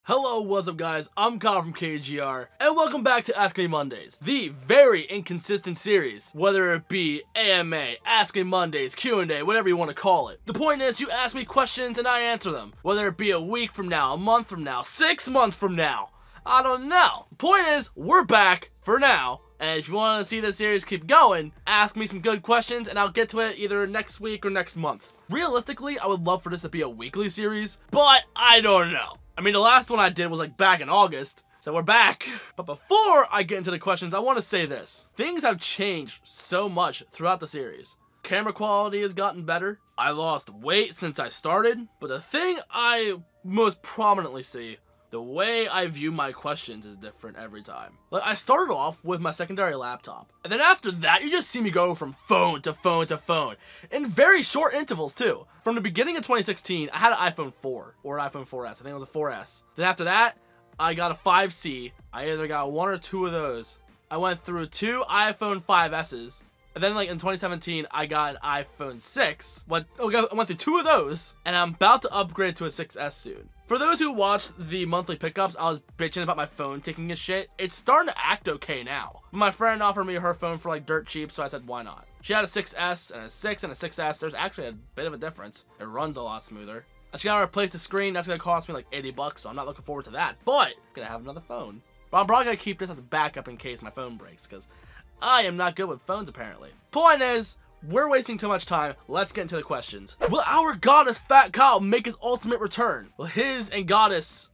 Hello, what's up guys, I'm Kyle from KGR, and welcome back to Ask Me Mondays, the very inconsistent series, whether it be AMA, Ask Me Mondays, Q&A, whatever you want to call it. The point is, you ask me questions and I answer them, whether it be a week from now, a month from now, 6 months from now, I don't know. The point is, we're back for now, and if you want to see this series keep going, ask me some good questions and I'll get to it either next week or next month. Realistically, I would love for this to be a weekly series, but I don't know. I mean, the last one I did was like back in August, so we're back. But before I get into the questions, I want to say this. Things have changed so much throughout the series. Camera quality has gotten better. I lost weight since I started. But the thing I most prominently see, the way I view my questions is different every time. Like, I started off with my secondary laptop. And then after that, you just see me go from phone to phone to phone. In very short intervals, too. From the beginning of 2016, I had an iPhone 4. Or an iPhone 4S. I think it was a 4S. Then after that, I got a 5C. I either got one or two of those. I went through 2 iPhone 5S's. And then, like, in 2017, I got an iPhone 6. I went through 2 of those. And I'm about to upgrade to a 6S soon. For those who watched the monthly pickups, I was bitching about my phone taking a shit. It's starting to act okay now. My friend offered me her phone for, like, dirt cheap, so I said, why not? She had a 6S and a 6 and a 6S. There's actually a bit of a difference. It runs a lot smoother. And she got to replace the screen. That's going to cost me, like, 80 bucks, so I'm not looking forward to that. But I'm going to have another phone. But I'm probably going to keep this as a backup in case my phone breaks, because I am not good with phones, apparently. Point is, we're wasting too much time. Let's get into the questions. Will our goddess Fat Kyle make his ultimate return? Well, his and goddess,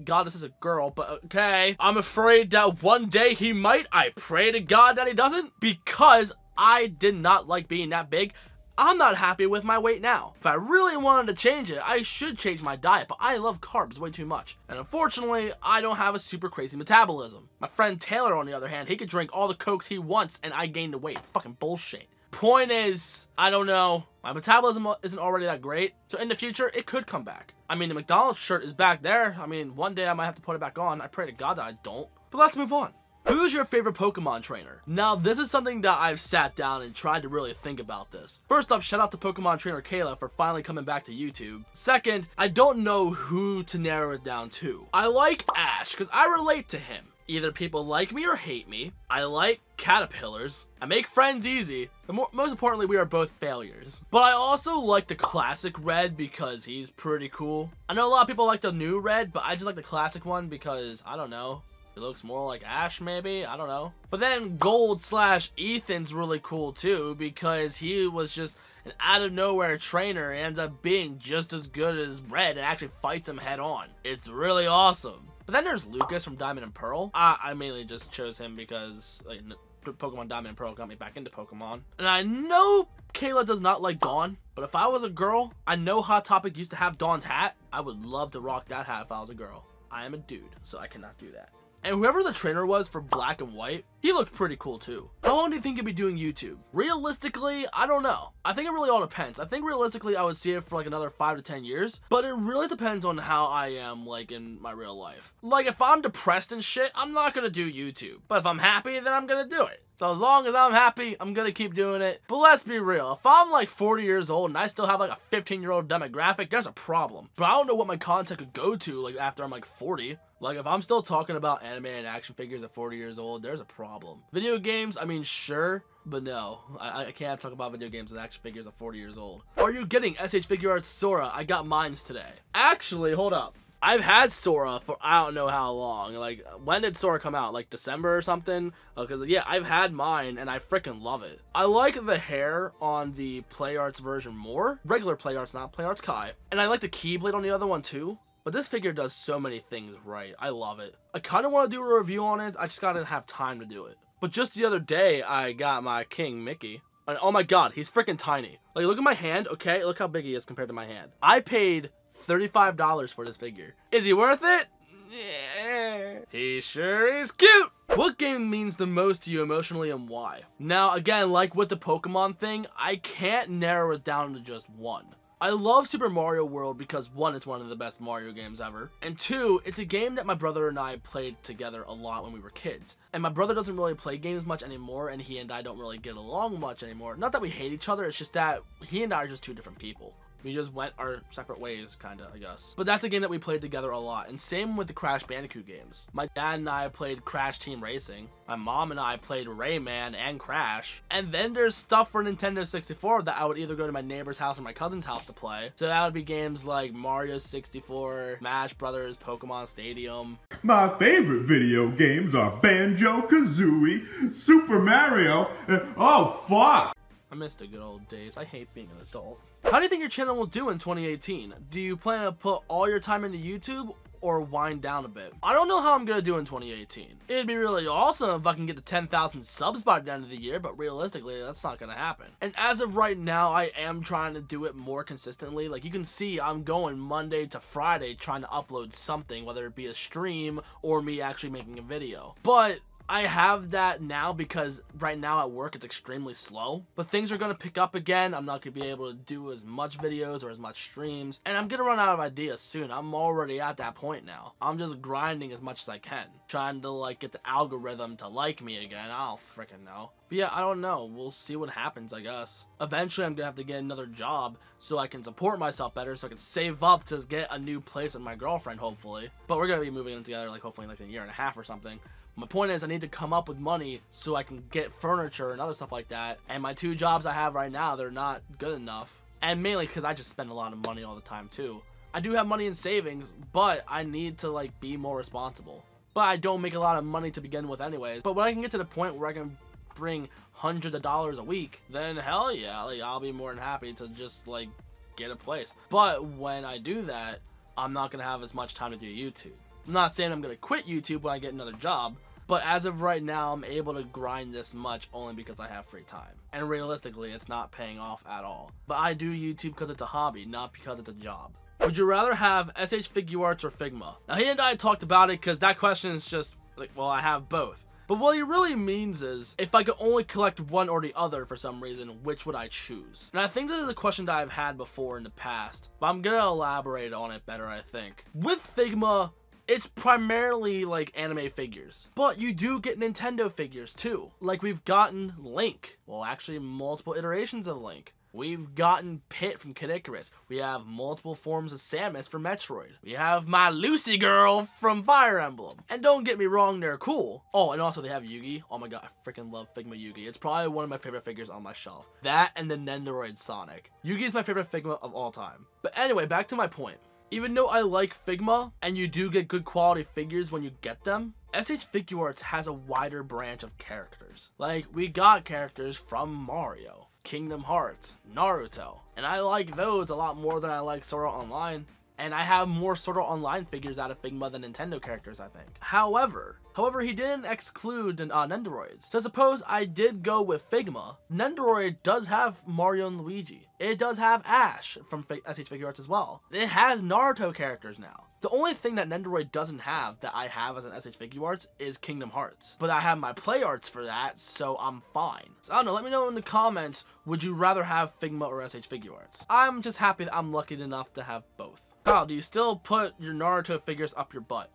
goddess is a girl, but okay. I'm afraid that one day he might. I pray to God that he doesn't, because I did not like being that big. I'm not happy with my weight now. If I really wanted to change it, I should change my diet, but I love carbs way too much. And unfortunately, I don't have a super crazy metabolism. My friend Taylor, on the other hand, he could drink all the Cokes he wants and I gained the weight. Fucking bullshit. Point is, I don't know. My metabolism isn't already that great, so in the future, it could come back. I mean, the McDonald's shirt is back there. I mean, one day I might have to put it back on. I pray to God that I don't. But let's move on. Who's your favorite Pokemon trainer? Now, this is something that I've sat down and tried to really think about this. First up, shout out to Pokemon trainer Kayla for finally coming back to YouTube. Second, I don't know who to narrow it down to. I like Ash, because I relate to him. Either people like me or hate me. I like caterpillars. I make friends easy. But most importantly, we are both failures. But I also like the classic Red because he's pretty cool. I know a lot of people like the new Red, but I just like the classic one because, I don't know, it looks more like Ash, maybe? I don't know. But then Gold/Ethan's really cool, too, because he was just an out-of-nowhere trainer and ends up being just as good as Red and actually fights him head-on. It's really awesome. But then there's Lucas from Diamond and Pearl. I mainly just chose him because, like, Pokemon Diamond and Pearl got me back into Pokemon. And I know Kayla does not like Dawn, but if I was a girl, I know Hot Topic used to have Dawn's hat. I would love to rock that hat if I was a girl. I am a dude, so I cannot do that. And whoever the trainer was for Black and White, he looked pretty cool too. How long do you think he'd be doing YouTube? Realistically, I don't know. I think it really all depends. I think realistically I would see it for like another 5 to 10 years, but it really depends on how I am like in my real life. Like if I'm depressed and shit, I'm not gonna do YouTube. But if I'm happy, then I'm gonna do it. So as long as I'm happy, I'm gonna keep doing it. But let's be real, if I'm like 40 years old and I still have like a 15-year-old demographic, there's a problem. But I don't know what my content could go to like after I'm like 40. Like, if I'm still talking about anime and action figures at 40 years old, there's a problem. Video games, I mean, sure, but no. I can't talk about video games and action figures at 40 years old. Are you getting SH Figure Arts Sora? I got mines today. Actually, hold up. I've had Sora for I don't know how long. Like, when did Sora come out? Like, December or something? Because, yeah, I've had mine, and I freaking love it. I like the hair on the Play Arts version more. Regular Play Arts, not Play Arts Kai. And I like the Keyblade on the other one, too. But this figure does so many things right. I love it. I kind of want to do a review on it. I just gotta have time to do it. But just the other day, I got my King Mickey. And oh my god, he's freaking tiny. Like, look at my hand, okay? Look how big he is compared to my hand. I paid $35 for this figure. Is he worth it? Yeah. He sure is cute. What game means the most to you emotionally and why? Now, again, like with the Pokemon thing, I can't narrow it down to just one. I love Super Mario World because 1, it's one of the best Mario games ever, and 2, it's a game that my brother and I played together a lot when we were kids. And my brother doesn't really play games much anymore, and he and I don't really get along much anymore. Not that we hate each other, it's just that he and I are just 2 different people. We just went our separate ways, kinda, I guess. But that's a game that we played together a lot, and same with the Crash Bandicoot games. My dad and I played Crash Team Racing. My mom and I played Rayman and Crash. And then there's stuff for Nintendo 64 that I would either go to my neighbor's house or my cousin's house to play. So that would be games like Mario 64, Smash Brothers, Pokemon Stadium. My favorite video games are Banjo-Kazooie, Super Mario, and oh fuck! I miss the good old days. I hate being an adult. How do you think your channel will do in 2018? Do you plan to put all your time into YouTube or wind down a bit? I don't know how I'm gonna do in 2018. It'd be really awesome if I can get to 10,000 subs by the end of the year, but realistically, that's not gonna happen. And as of right now, I am trying to do it more consistently. Like, you can see I'm going Monday to Friday trying to upload something, whether it be a stream or me actually making a video. But I have that now because right now at work it's extremely slow, but things are going to pick up again. I'm not going to be able to do as much videos or as much streams, and I'm going to run out of ideas soon. I'm already at that point now. I'm just grinding as much as I can, trying to like get the algorithm to like me again. I don't freaking know. But yeah, I don't know. We'll see what happens, I guess. Eventually I'm going to have to get another job so I can support myself better, so I can save up to get a new place with my girlfriend, hopefully. But we're going to be moving in together like hopefully in like a year and a half or something. My point is I need to come up with money so I can get furniture and other stuff like that. And my 2 jobs I have right now, they're not good enough. And mainly because I just spend a lot of money all the time too. I do have money in savings, but I need to like be more responsible. But I don't make a lot of money to begin with anyways. But when I can get to the point where I can bring hundreds of dollars a week, then hell yeah, like I'll be more than happy to just like get a place. But when I do that, I'm not gonna have as much time to do YouTube. I'm not saying I'm going to quit YouTube when I get another job, but as of right now, I'm able to grind this much only because I have free time. And realistically, it's not paying off at all. But I do YouTube because it's a hobby, not because it's a job. Would you rather have SH Figuarts or Figma? Now, he and I talked about it because that question is just like, well, I have both. But what he really means is, if I could only collect one or the other for some reason, which would I choose? And I think this is a question that I've had before in the past, but I'm going to elaborate on it better, I think. With Figma, it's primarily like anime figures, but you do get Nintendo figures too. Like we've gotten Link, well actually multiple iterations of Link. We've gotten Pit from Kid Icarus. We have multiple forms of Samus from Metroid. We have my Lucy girl from Fire Emblem. And don't get me wrong, they're cool. Oh, and also they have Yugi. Oh my god, I freaking love Figma Yugi. It's probably one of my favorite figures on my shelf. That and the Nendoroid Sonic. Yugi is my favorite Figma of all time. But anyway, back to my point. Even though I like Figma, and you do get good quality figures when you get them, SH Figuarts has a wider branch of characters. Like, we got characters from Mario, Kingdom Hearts, Naruto, and I like those a lot more than I like Sword Art Online. And I have more Sword Art Online figures out of Figma than Nintendo characters, I think. However, he didn't exclude Nendoroids. So suppose I did go with Figma, Nendoroid does have Mario and Luigi. It does have Ash from SH Figuarts as well. It has Naruto characters now. The only thing that Nendoroid doesn't have that I have as an SH Figuarts is Kingdom Hearts. But I have my play arts for that, so I'm fine. So I don't know, let me know in the comments, would you rather have Figma or SH Figuarts? I'm just happy that I'm lucky enough to have both. Kyle, do you still put your Naruto figures up your butt?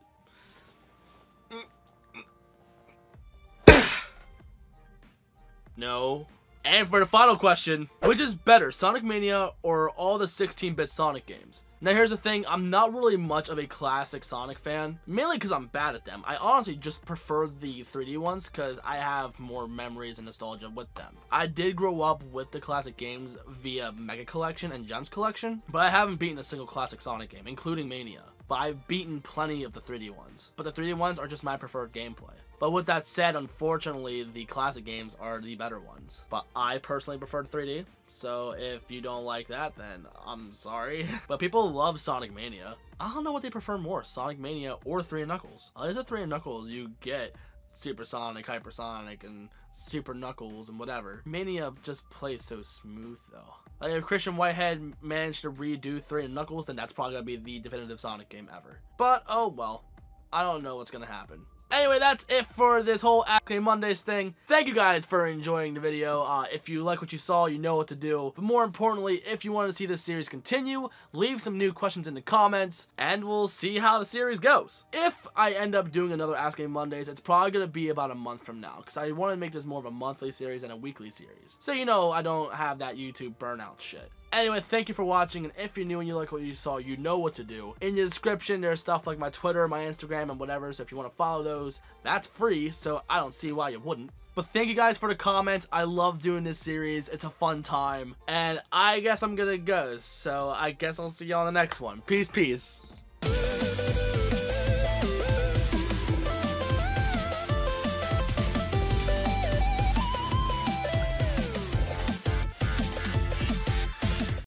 No. And for the final question, which is better, Sonic Mania or all the 16-bit Sonic games? Now here's the thing, I'm not really much of a classic Sonic fan, mainly because I'm bad at them. I honestly just prefer the 3D ones because I have more memories and nostalgia with them. I did grow up with the classic games via Mega Collection and Gems Collection, but I haven't beaten a single classic Sonic game, including Mania. But I've beaten plenty of the 3D ones. But the 3D ones are just my preferred gameplay. But with that said, unfortunately, the classic games are the better ones. But I personally prefer 3D, so if you don't like that, then I'm sorry. But people love Sonic Mania. I don't know what they prefer more, Sonic Mania or 3 Knuckles. There's a 3 Knuckles, you get Super Sonic, Hypersonic, and Super Knuckles, and whatever. Mania just plays so smooth, though. Like, if Christian Whitehead managed to redo 3 Knuckles, then that's probably gonna be the definitive Sonic game ever. But, oh well. I don't know what's gonna happen. Anyway, that's it for this whole Ask Me Mondays thing. Thank you guys for enjoying the video. If you like what you saw, you know what to do. But more importantly, if you want to see this series continue, leave some new questions in the comments, and we'll see how the series goes. If I end up doing another Ask Me Mondays, it's probably going to be about a month from now, because I want to make this more of a monthly series than a weekly series. So you know I don't have that YouTube burnout shit. Anyway, thank you for watching, and if you're new and you like what you saw, you know what to do. In the description, there's stuff like my Twitter, my Instagram, and whatever, so if you want to follow those, that's free, so I don't see why you wouldn't. But thank you guys for the comments. I love doing this series. It's a fun time. And I guess I'm gonna go, so I guess I'll see you on the next one. Peace, peace.